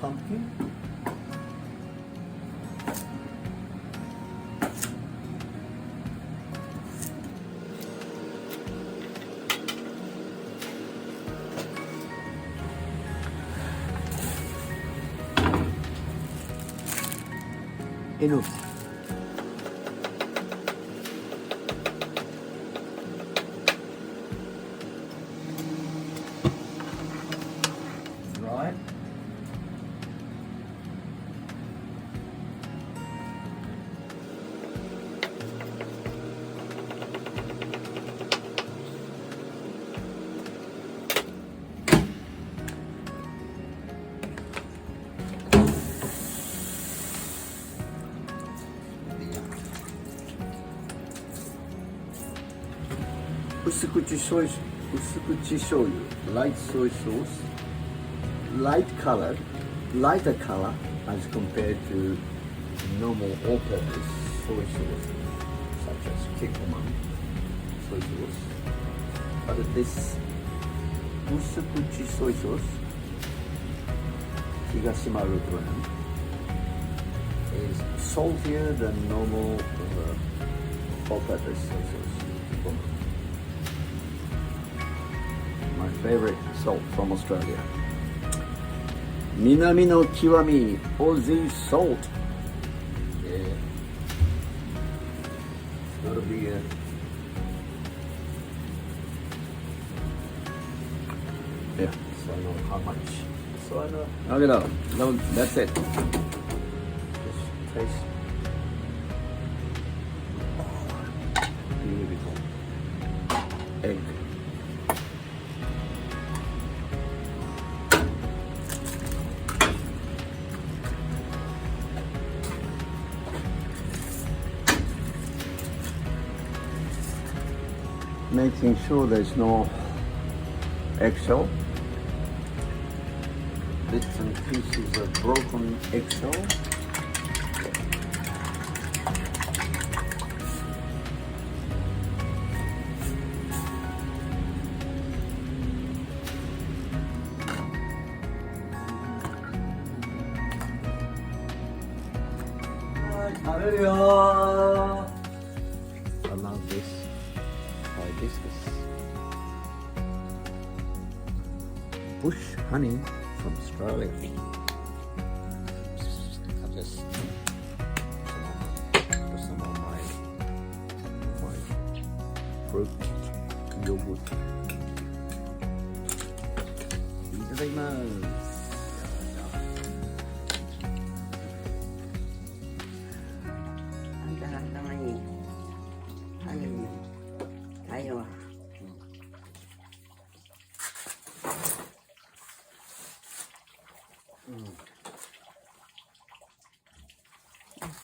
pumpkin. Enough. Right. Usukuchi shoyu, light soy sauce, lighter color as compared to normal all-purpose soy sauce, such as kikkoman soy sauce. But this usukuchi soy sauce, Higashimaru brand, is saltier than normal all-purpose soy sauce. My favorite salt from Australia. Minami no Kiwami Aussie salt. Yeah. It's gotta be a yeah. So I know how much. So I know. Okay, no, that's it. Just taste. Beautiful. Egg. Making sure there's no eggshell, bits and pieces of broken eggshell. I love this. Hibiscus. Bush honey from Australia. I'll just put some on my fruit yogurt. Itadakimasu.